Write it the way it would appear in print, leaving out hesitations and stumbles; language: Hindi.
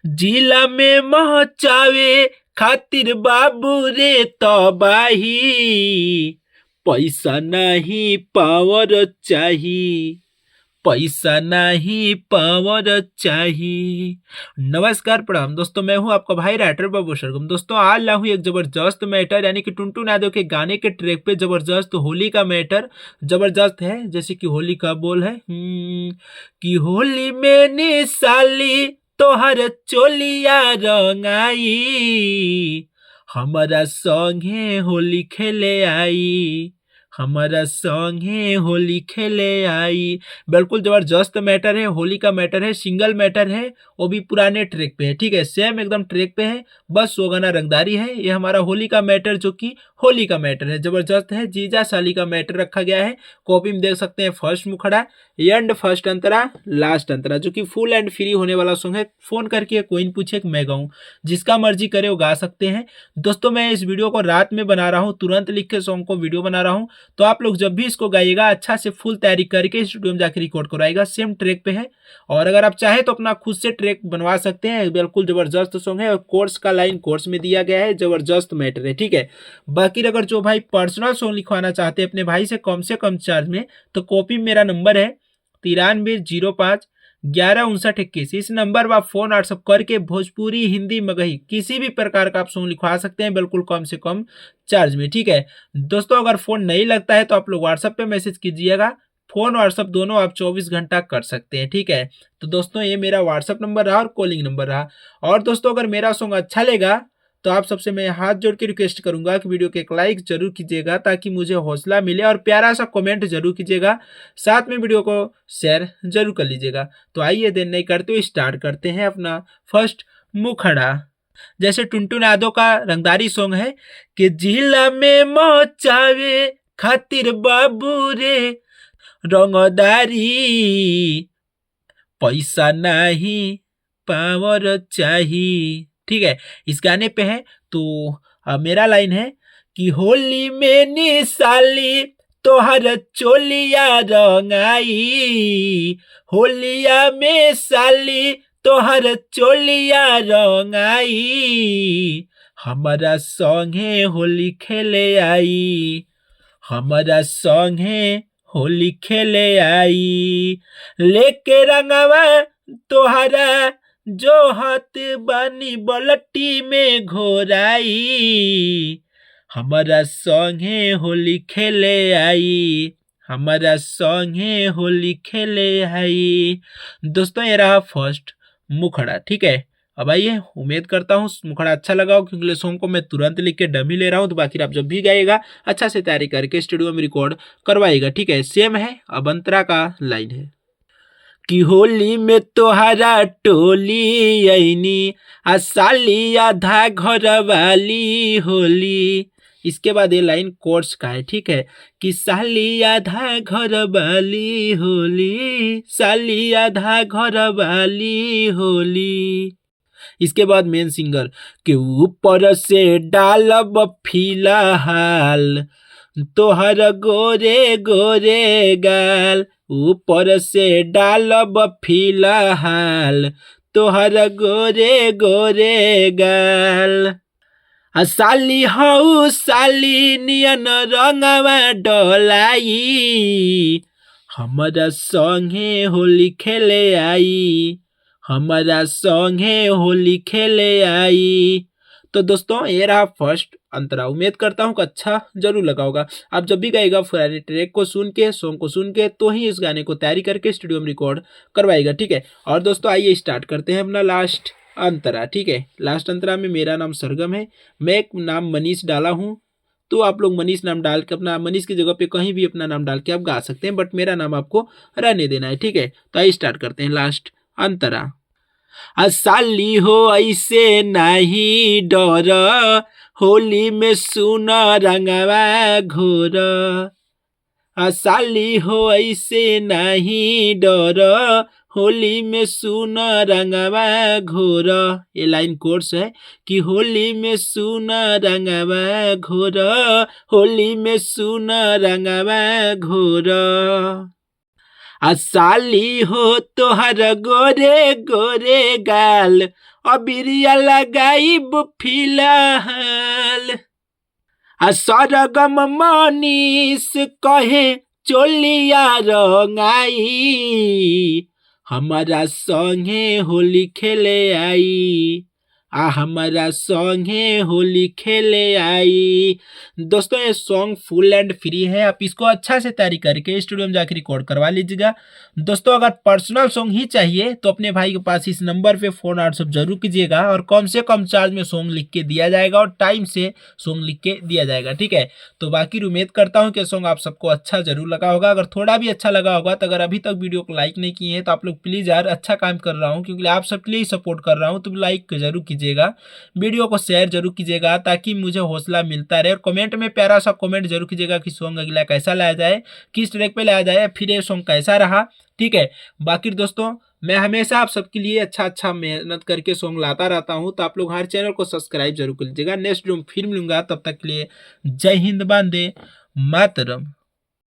जिला में मचावे खातिर बाबू रे तबाही, पैसा नहीं पावर चाहिए, पैसा नहीं पावर चाहिए। नमस्कार प्रणाम दोस्तों, मैं हूं आपका भाई राइटर बाबू सरगम। दोस्तों आज ला हूं एक जबरदस्त मैटर, यानी कि टुनटुन यादव के गाने के ट्रैक पे जबरदस्त होली का मैटर जबरदस्त है। जैसे कि होली का बोल है कि होली में निशाली तोहर चोलिया रंगाई, हमारा संगे होली खेले आई, हमारा संगे होली खेले आई। बिल्कुल जबरदस्त मैटर है, होली का मैटर है, सिंगल मैटर है, वो भी पुराने ट्रैक पे है। ठीक है, सेम एकदम ट्रैक पे है, बस वो गाना रंगदारी है। ये हमारा होली का मैटर जो कि होली का मैटर है, जबरदस्त है। जीजा साली का मैटर रखा गया है। कॉपी में देख सकते हैं फर्स्ट मुखड़ा, एंड फर्स्ट अंतरा, लास्ट अंतरा, जो कि फुल एंड फ्री होने वाला सॉन्ग है। फोन करके कोई पूछे कि मैं गाऊं, जिसका मर्जी करे वो गा सकते हैं। दोस्तों मैं इस वीडियो को रात में बना रहा हूँ, तुरंत लिख के सॉन्ग को वीडियो बना रहा हूँ। तो आप लोग जब भी इसको गाइएगा अच्छा से फुल तैयारी करके स्टूडियो में जाकर रिकॉर्ड कराइएगा। सेम ट्रैक पे है, और अगर आप चाहें तो अपना खुद से ट्रैक बनवा सकते हैं। बिल्कुल जबरदस्त सॉन्ग है, और कोर्स का लाइन कोर्स में दिया गया है, जबरदस्त मैटर है। ठीक है, बाकी अगर जो भाई पर्सनल सॉन्ग लिखवाना चाहते हैं अपने भाई से कम चार्ज में, तो कॉपी मेरा नंबर है 9305 11 59 21। इस नंबर पर आप फोन व्हाट्सअप करके भोजपुरी हिंदी मगही किसी भी प्रकार का आप सॉन्ग लिखवा सकते हैं, बिल्कुल कम से कम चार्ज में। ठीक है दोस्तों, अगर फोन नहीं लगता है तो आप लोग व्हाट्सएप पे मैसेज कीजिएगा। फोन व्हाट्सएप दोनों आप 24 घंटा कर सकते हैं। ठीक है, तो दोस्तों ये मेरा व्हाट्सएप नंबर रहा और कॉलिंग नंबर रहा। और दोस्तों अगर मेरा सॉन्ग अच्छा लगा तो आप सबसे मैं हाथ जोड़ के रिक्वेस्ट करूंगा कि वीडियो के एक लाइक जरूर कीजिएगा, ताकि मुझे हौसला मिले, और प्यारा सा कमेंट जरूर कीजिएगा, साथ में वीडियो को शेयर जरूर कर लीजिएगा। तो आइए देर नहीं करते हुए स्टार्ट करते हैं अपना फर्स्ट मुखड़ा। जैसे टुनटुन यादव का रंगदारी सॉन्ग है कि जिला में मचावे खातिर बाबू रे रंगदारी, पैसा नहीं पावर चाहिए। ठीक है, इस गाने पे है। तो मेरा लाइन है कि होली में निशाली तोहर चोलिया रंगाई, होलिया में साली तोहर चोलिया रंगाई, हमारा संगे होली खेले आई, हमारा संगे होली खेले आई, लेके रंगवा तोहरा जो हाथ बानी बलटी में घोराई, हमारा संगे होली खेले आई, हमारा संगे होली खेले आई। दोस्तों ये रहा फर्स्ट मुखड़ा। ठीक है, अब आइए, उम्मीद करता हूँ मुखड़ा अच्छा लगा हो, क्योंकि सॉन्ग को मैं तुरंत लिख के डमी ले रहा हूँ। तो बाकी आप जब भी गाइएगा अच्छा से तैयारी करके स्टूडियो में रिकॉर्ड करवाइएगा। ठीक है, सेम है, अब अंतरा का लाइन है कि होली में तोहरा टोली आईनी, आ साली आधा घर वाली होली। इसके बाद ये लाइन कोर्स का है। ठीक है, कि साली आधा घर वाली होली, साली आधा घर वाली होली। इसके बाद मेन सिंगर के ऊपर से डालब फिलहाल तोहर गोरे गोरे गाल, ऊपर से डालब फिलहाल तोहर गोरे गोरे गाल, आ साली हऊ साली नियन रंगवा डोलाई, हमारा संगे होली खेले आई, हमारा संगे होली खेले आई। तो दोस्तों ये रहा फर्स्ट अंतरा। उम्मीद करता हूँ कि अच्छा जरूर लगा होगा। आप जब भी गाएगा पुराने ट्रैक को सुन के, सॉन्ग को सुन के, तो ही इस गाने को तैयारी करके स्टूडियो में रिकॉर्ड करवाएगा। ठीक है, और दोस्तों आइए स्टार्ट करते हैं अपना लास्ट अंतरा। ठीक है, लास्ट अंतरा में मेरा नाम सरगम है, मैं एक नाम मनीष डाला हूँ। तो आप लोग मनीष नाम डाल के, अपना मनीष की जगह पे कहीं भी अपना नाम डाल के आप गा सकते हैं, बट मेरा नाम आपको रहने देना है। ठीक है, तो आइए स्टार्ट करते हैं लास्ट अंतरा। साली हो ऐसे नहीं डर, होली में सुन रंगवा घोर, साली हो ऐसे नहीं डर, होली में सुन रंगवा घोर। ये लाइन कोर्स है कि होली में सुन रंगवा घोर, होली में सुन रंगवा घोर, साली हो तोहर गोरे गोरे गाल अबिरिया लगाइब फिलहाल। सरगम मनीष कहे चोलिया रंगाई हमारा संगे होली खेले आई हमारा संगे होली खेले आई। दोस्तों ये सॉन्ग फुल एंड फ्री है, आप इसको अच्छा से तैयारी करके स्टूडियो में जाकर रिकॉर्ड करवा लीजिएगा। दोस्तों अगर पर्सनल सॉन्ग ही चाहिए तो अपने भाई के पास इस नंबर पे फोन व्हाट्सएप जरूर कीजिएगा और कम से कम चार्ज में सॉन्ग लिख के दिया जाएगा और टाइम से सॉन्ग लिख के दिया जाएगा, ठीक है। तो बाकी उम्मीद करता हूँ कि सॉन्ग आप सबको अच्छा जरूर लगा होगा। अगर थोड़ा भी अच्छा लगा होगा तो अगर अभी तक वीडियो को लाइक नहीं किए हैं तो आप लोग प्लीज यार, अच्छा काम कर रहा हूँ क्योंकि आप सबके लिए सपोर्ट कर रहा हूँ, तो लाइक जरूर कीजिएगा, वीडियो को शेयर जरूर कीजिएगा ताकि मुझे हौसला मिलता रहे। और कमेंट में प्यारा सा कमेंट जरूर कीजिएगा कि सॉन्ग अगला कैसा लाया जाए, किस ट्रैक पे लाया जाए, फिर ये सॉन्ग कैसा रहा, ठीक है। बाकी दोस्तों मैं हमेशा आप सबके लिए अच्छा मेहनत करके सॉन्ग लाता रहता हूं, तो आप लोग हर चैनल को सब्सक्राइब जरूर कर लीजिएगा। नेक्स्ट वीडियो में फिर मिलूंगा, तब तक के लिए जय हिंद, वंदे मातरम।